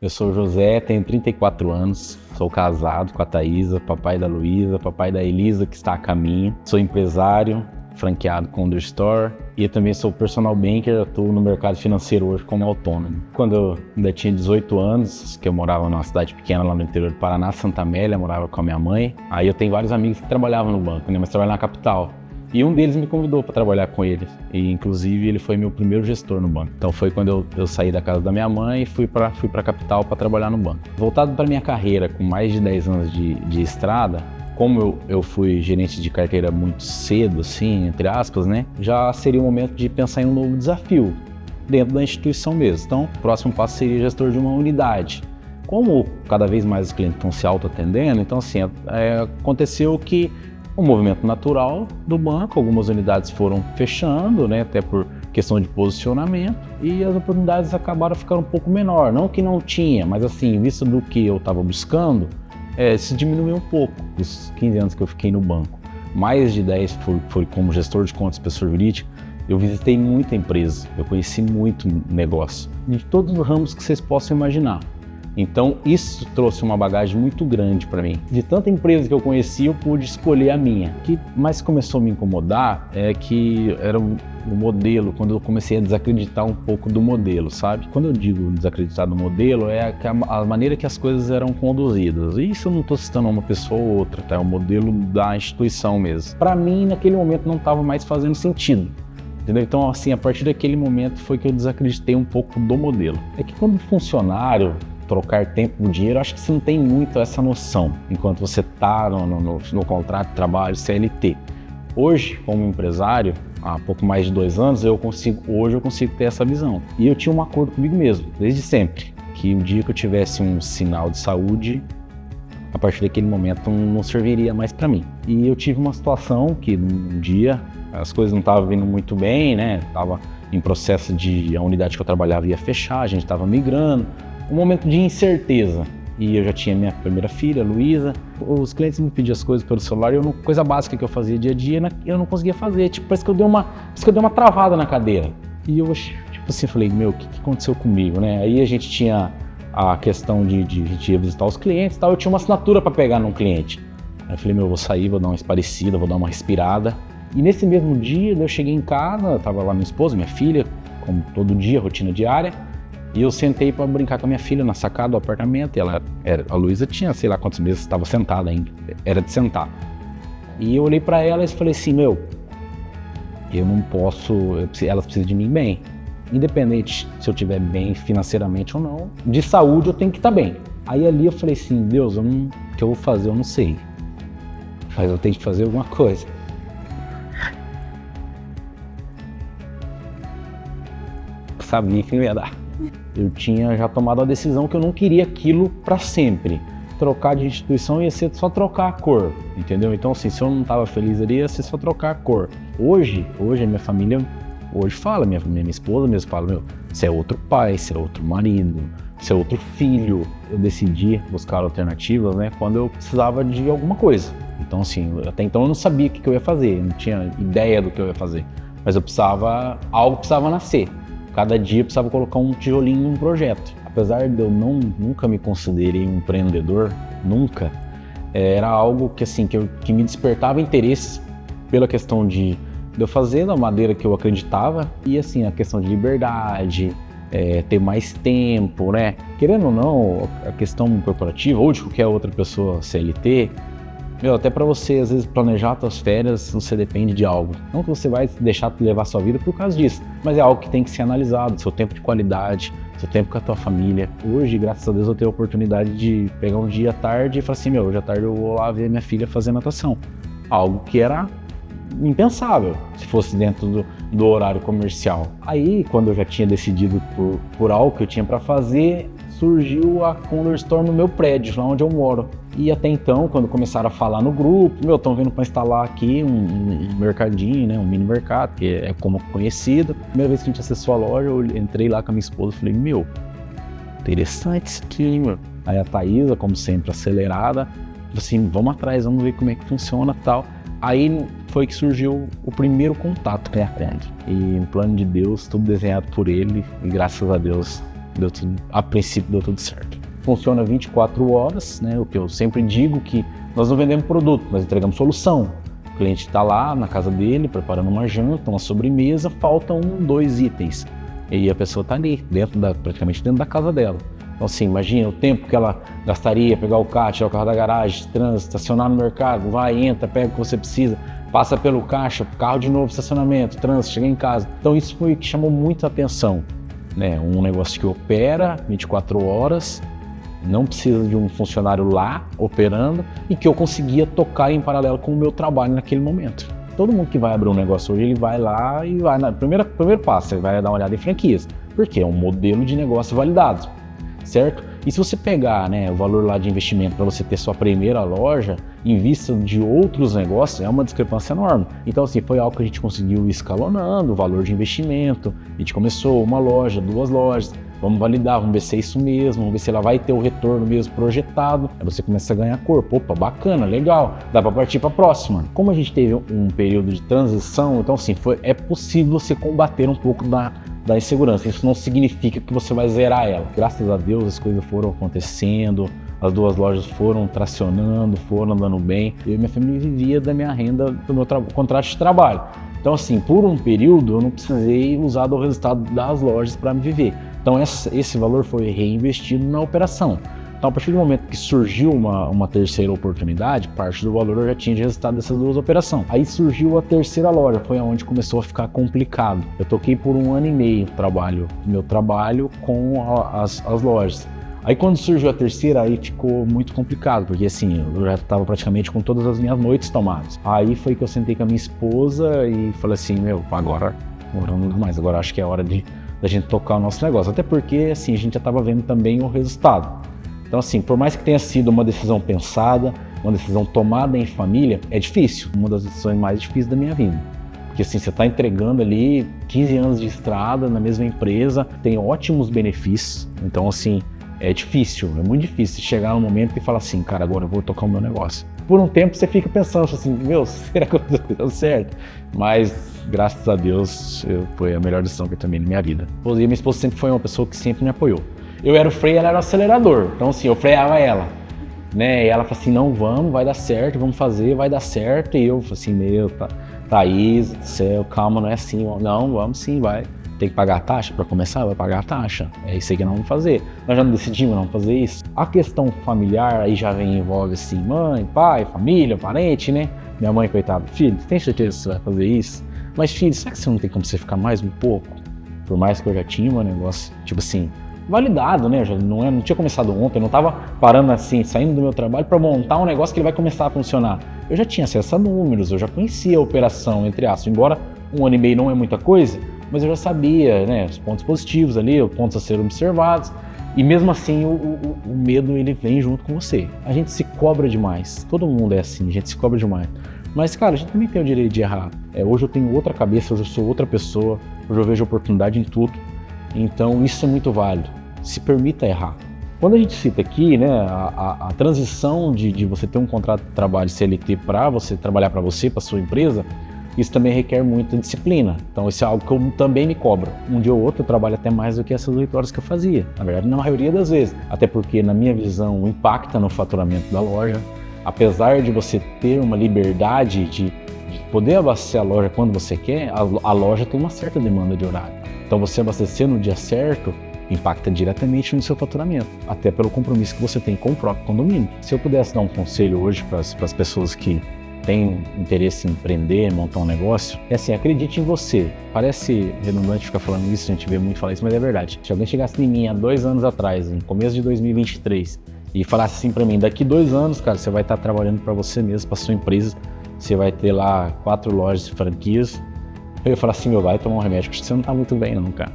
Eu sou o José, tenho 34 anos, sou casado com a Thaisa, papai da Luísa, papai da Elisa, que está a caminho. Sou empresário, franqueado com Understore e eu também sou personal banker, atuo no mercado financeiro hoje como autônomo. Quando eu ainda tinha 18 anos, que eu morava numa cidade pequena lá no interior do Paraná, Santa Amélia, morava com a minha mãe. Aí eu tenho vários amigos que trabalhavam no banco, né, mas trabalhavam na capital. E um deles me convidou para trabalhar com ele. E inclusive ele foi meu primeiro gestor no banco. Então foi quando eu saí da casa da minha mãe e fui para a capital para trabalhar no banco. Voltado para minha carreira, com mais de 10 anos de estrada, como eu fui gerente de carteira muito cedo, assim, entre aspas, né? Já seria o momento de pensar em um novo desafio dentro da instituição mesmo. Então, o próximo passo seria gestor de uma unidade. Como cada vez mais os clientes estão se auto-atendendo, então assim, aconteceu que o movimento natural do banco, algumas unidades foram fechando, né, até por questão de posicionamento, e as oportunidades acabaram ficando um pouco menor. Não que não tinha, mas assim, visto do que eu estava buscando, se diminuiu um pouco. Os 15 anos que eu fiquei no banco, mais de 10 foi como gestor de contas pessoa jurídica. Eu visitei muita empresa, eu conheci muito negócio, de todos os ramos que vocês possam imaginar. Então isso trouxe uma bagagem muito grande para mim. De tanta empresa que eu conheci, eu pude escolher a minha. O que mais começou a me incomodar é que era o modelo, quando eu comecei a desacreditar um pouco do modelo, sabe? Quando eu digo desacreditar do modelo, é a maneira que as coisas eram conduzidas. E isso eu não estou citando uma pessoa ou outra, tá? É o modelo da instituição mesmo. Para mim, naquele momento, não estava mais fazendo sentido. Entendeu? Então, assim, a partir daquele momento foi que eu desacreditei um pouco do modelo. É que quando funcionário trocar tempo por dinheiro, acho que você não tem muito essa noção enquanto você está no contrato de trabalho CLT. Hoje, como empresário, há pouco mais de 2 anos, hoje eu consigo ter essa visão. E eu tinha um acordo comigo mesmo, desde sempre, que o dia que eu tivesse um sinal de saúde, a partir daquele momento não serviria mais para mim. E eu tive uma situação que um dia as coisas não estavam vindo muito bem, né? Estava em processo a unidade que eu trabalhava ia fechar, a gente estava migrando. Um momento de incerteza, e eu já tinha minha primeira filha, Luísa. Os clientes me pediam as coisas pelo celular e coisa básica que eu fazia dia a dia, eu não conseguia fazer. Tipo, parece que eu dei uma travada na cadeira. E eu, tipo assim, falei, o que aconteceu comigo, né? Aí a gente tinha a questão de a gente ia visitar os clientes e tal, eu tinha uma assinatura para pegar num cliente. Aí eu falei, vou sair, vou dar uma esparecida, vou dar uma respirada. E nesse mesmo dia, eu cheguei em casa, tava lá minha esposa, minha filha, como todo dia, rotina diária. E eu sentei para brincar com a minha filha na sacada do apartamento, e a Luísa tinha, sei lá quantos meses, estava sentada ainda, era de sentar. E eu olhei para ela e falei assim, eu não posso, elas precisam de mim bem. Independente se eu estiver bem financeiramente ou não, de saúde eu tenho que estar bem. Aí ali eu falei assim, Deus, o que eu vou fazer eu não sei, mas eu tenho que fazer alguma coisa. Eu sabia que não ia dar. Eu tinha já tomado a decisão que eu não queria aquilo para sempre. Trocar de instituição ia ser só trocar a cor, entendeu? Então assim, se eu não estava feliz ali, ia ser só trocar a cor. Hoje a minha família fala, minha esposa mesmo fala, você é outro pai, você é outro marido, você é outro filho. Eu decidi buscar alternativas, né, quando eu precisava de alguma coisa. Então assim, até então eu não sabia o que eu ia fazer, não tinha ideia do que eu ia fazer, mas algo precisava nascer. Cada dia eu precisava colocar um tijolinho num projeto. Apesar de eu nunca me considerei um empreendedor, nunca, era algo que me despertava interesse pela questão de eu fazer da maneira que eu acreditava, e assim, a questão de liberdade, ter mais tempo, né? Querendo ou não, a questão corporativa ou de qualquer outra pessoa CLT, até para você, às vezes, planejar suas férias, você depende de algo. Não que você vai deixar de levar sua vida por causa disso, mas é algo que tem que ser analisado, seu tempo de qualidade, seu tempo com a tua família. Hoje, graças a Deus, eu tenho a oportunidade de pegar um dia à tarde e falar assim, hoje à tarde eu vou lá ver minha filha fazer natação. Algo que era impensável, se fosse dentro do horário comercial. Aí, quando eu já tinha decidido por algo que eu tinha para fazer, surgiu a Understore no meu prédio, lá onde eu moro. E até então, quando começaram a falar no grupo, estão vindo para instalar aqui um mercadinho, né, um mini mercado, que é como conhecido. Primeira vez que a gente acessou a loja, eu entrei lá com a minha esposa e falei, interessante isso aqui, hein, Aí a Thaisa, como sempre, acelerada, falou assim, vamos atrás, vamos ver como é que funciona e tal. Aí foi que surgiu o primeiro contato com a conta. E em plano de Deus, tudo desenhado por ele, e graças a Deus a princípio deu tudo certo. Funciona 24 horas, né? O que eu sempre digo que nós não vendemos produto, nós entregamos solução. O cliente está lá na casa dele, preparando uma janta, uma sobremesa, faltam 2 itens. E a pessoa está ali, praticamente dentro da casa dela. Então assim, imagina o tempo que ela gastaria, pegar o carro, tirar o carro da garagem, trânsito, estacionar no mercado, vai, entra, pega o que você precisa, passa pelo caixa, carro de novo, estacionamento, trânsito, chega em casa. Então isso foi o que chamou muita atenção, né? Um negócio que opera 24 horas, não precisa de um funcionário lá operando e que eu conseguia tocar em paralelo com o meu trabalho naquele momento. Todo mundo que vai abrir um negócio hoje, ele vai lá e vai primeiro passo, ele vai dar uma olhada em franquias, porque é um modelo de negócio validado, certo? E se você pegar, né, o valor lá de investimento para você ter sua primeira loja, em vista de outros negócios, é uma discrepância enorme. Então assim, foi algo que a gente conseguiu ir escalonando, o valor de investimento, a gente começou 1 loja, 2 lojas, vamos validar, vamos ver se é isso mesmo, vamos ver se ela vai ter o retorno mesmo projetado. Aí você começa a ganhar corpo. Opa, bacana, legal, dá para partir para a próxima. Como a gente teve um período de transição, então assim, é possível você combater um pouco da insegurança. Isso não significa que você vai zerar ela. Graças a Deus as coisas foram acontecendo, as 2 lojas foram tracionando, foram andando bem. Eu e minha família vivia da minha renda, do meu contrato de trabalho. Então assim, por um período eu não precisei usar do resultado das lojas para me viver. Então esse valor foi reinvestido na operação. Então a partir do momento que surgiu uma terceira oportunidade, parte do valor eu já tinha de resultado dessas 2 operações. Aí surgiu a terceira loja, foi onde começou a ficar complicado. Eu toquei por 1 ano e meio meu trabalho com as lojas. Aí quando surgiu a terceira, aí ficou muito complicado, porque assim, eu já estava praticamente com todas as minhas noites tomadas. Aí foi que eu sentei com a minha esposa e falei assim, agora não dá mais, agora acho que é hora da gente tocar o nosso negócio. Até porque assim, a gente já estava vendo também o resultado. Então assim, por mais que tenha sido uma decisão pensada, uma decisão tomada em família, é difícil. Uma das decisões mais difíceis da minha vida. Porque assim, você está entregando ali 15 anos de estrada na mesma empresa, tem ótimos benefícios. Então assim, é difícil, é muito difícil chegar num momento e falar assim, cara, agora eu vou tocar o meu negócio. Por um tempo você fica pensando assim, será que eu tô dando certo? Mas graças a Deus foi a melhor decisão que eu tomei na minha vida. E minha esposa sempre foi uma pessoa que sempre me apoiou. Eu era o freio, ela era o acelerador. Então assim, eu freava ela, né? E ela falou assim, não, vamos, vai dar certo, vamos fazer, vai dar certo. E eu falei assim, Thaís, céu, calma, não é assim. Não, vamos sim, vai. Tem que pagar a taxa para começar? Vai pagar a taxa. É isso aí que nós vamos fazer. Nós já não decidimos não fazer isso. A questão familiar aí já envolve assim, mãe, pai, família, parente, né? Minha mãe, coitada, filho, tem certeza que você vai fazer isso? Mas filho, será que você não tem como você ficar mais um pouco? Por mais que eu já tinha um negócio, tipo assim, validado, né? Não tinha começado ontem, eu não tava parando assim, saindo do meu trabalho para montar um negócio que ele vai começar a funcionar. Eu já tinha acesso a números, eu já conhecia a operação, entre aspas, embora 1 ano e meio não é muita coisa, mas eu já sabia, né, os pontos positivos ali, os pontos a serem observados, e mesmo assim o medo ele vem junto com você. A gente se cobra demais, todo mundo é assim, a gente se cobra demais. Mas cara, a gente também tem o direito de errar. Hoje eu tenho outra cabeça, hoje eu sou outra pessoa, hoje eu vejo oportunidade em tudo, então isso é muito válido. Se permita errar. Quando a gente cita aqui, né, a transição de você ter um contrato de trabalho CLT para você trabalhar para você, para sua empresa, isso também requer muita disciplina. Então isso é algo que eu também me cobro. Um dia ou outro eu trabalho até mais do que essas 8 horas que eu fazia. Na verdade, na maioria das vezes. Até porque, na minha visão, impacta no faturamento da loja. Apesar de você ter uma liberdade de poder abastecer a loja quando você quer, a loja tem uma certa demanda de horário. Então você abastecer no dia certo impacta diretamente no seu faturamento, até pelo compromisso que você tem com o próprio condomínio. Se eu pudesse dar um conselho hoje para as pessoas que têm interesse em empreender, montar um negócio, é assim, acredite em você. Parece redundante ficar falando isso, a gente vê muito falar isso, mas é verdade. Se alguém chegasse em mim há 2 anos atrás, no começo de 2023, e falasse assim para mim, daqui 2 anos, cara, você vai estar trabalhando para você mesmo, para sua empresa, você vai ter lá 4 lojas de franquias, eu ia falar assim, vai tomar um remédio, porque você não tá muito bem não, cara.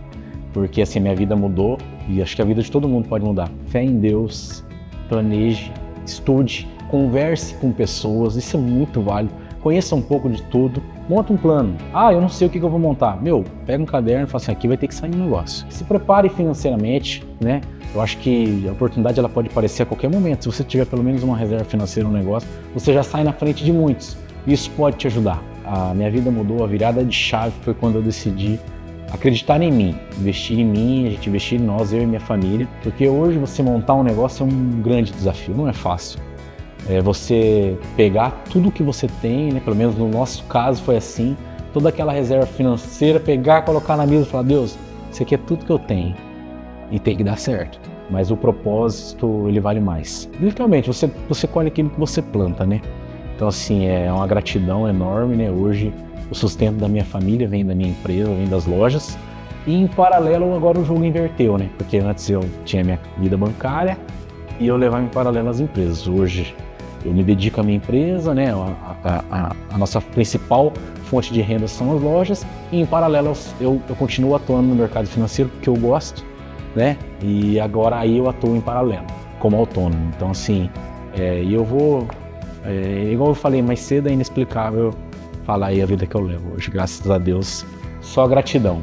Porque assim, minha vida mudou e acho que a vida de todo mundo pode mudar. Fé em Deus, planeje, estude, converse com pessoas, isso é muito válido. Conheça um pouco de tudo, monta um plano. Eu não sei o que eu vou montar. Pega um caderno e fala assim, aqui vai ter que sair um negócio. Se prepare financeiramente, né? Eu acho que a oportunidade ela pode aparecer a qualquer momento. Se você tiver pelo menos uma reserva financeira no negócio, você já sai na frente de muitos. Isso pode te ajudar. A minha vida mudou, a virada de chave foi quando eu decidi acreditar em mim, investir em mim, a gente investir em nós, eu e minha família, porque hoje você montar um negócio é um grande desafio, não é fácil. Você pegar tudo que você tem, né, pelo menos no nosso caso foi assim, toda aquela reserva financeira, pegar, colocar na mesa e falar, Deus, isso aqui é tudo que eu tenho e tem que dar certo. Mas o propósito, ele vale mais. Literalmente, você colhe aquilo que você planta, né? Então, assim, é uma gratidão enorme, né? Hoje, o sustento da minha família vem da minha empresa, vem das lojas. E, em paralelo, agora o jogo inverteu, né? Porque antes eu tinha minha vida bancária e eu levava em paralelo as empresas. Hoje, eu me dedico à minha empresa, né? A nossa principal fonte de renda são as lojas. E, em paralelo, eu continuo atuando no mercado financeiro porque eu gosto, né? E agora aí eu atuo em paralelo, como autônomo. Então, assim, eu vou... igual eu falei mais cedo, é inexplicável falar aí a vida que eu levo hoje. Graças a Deus, só gratidão.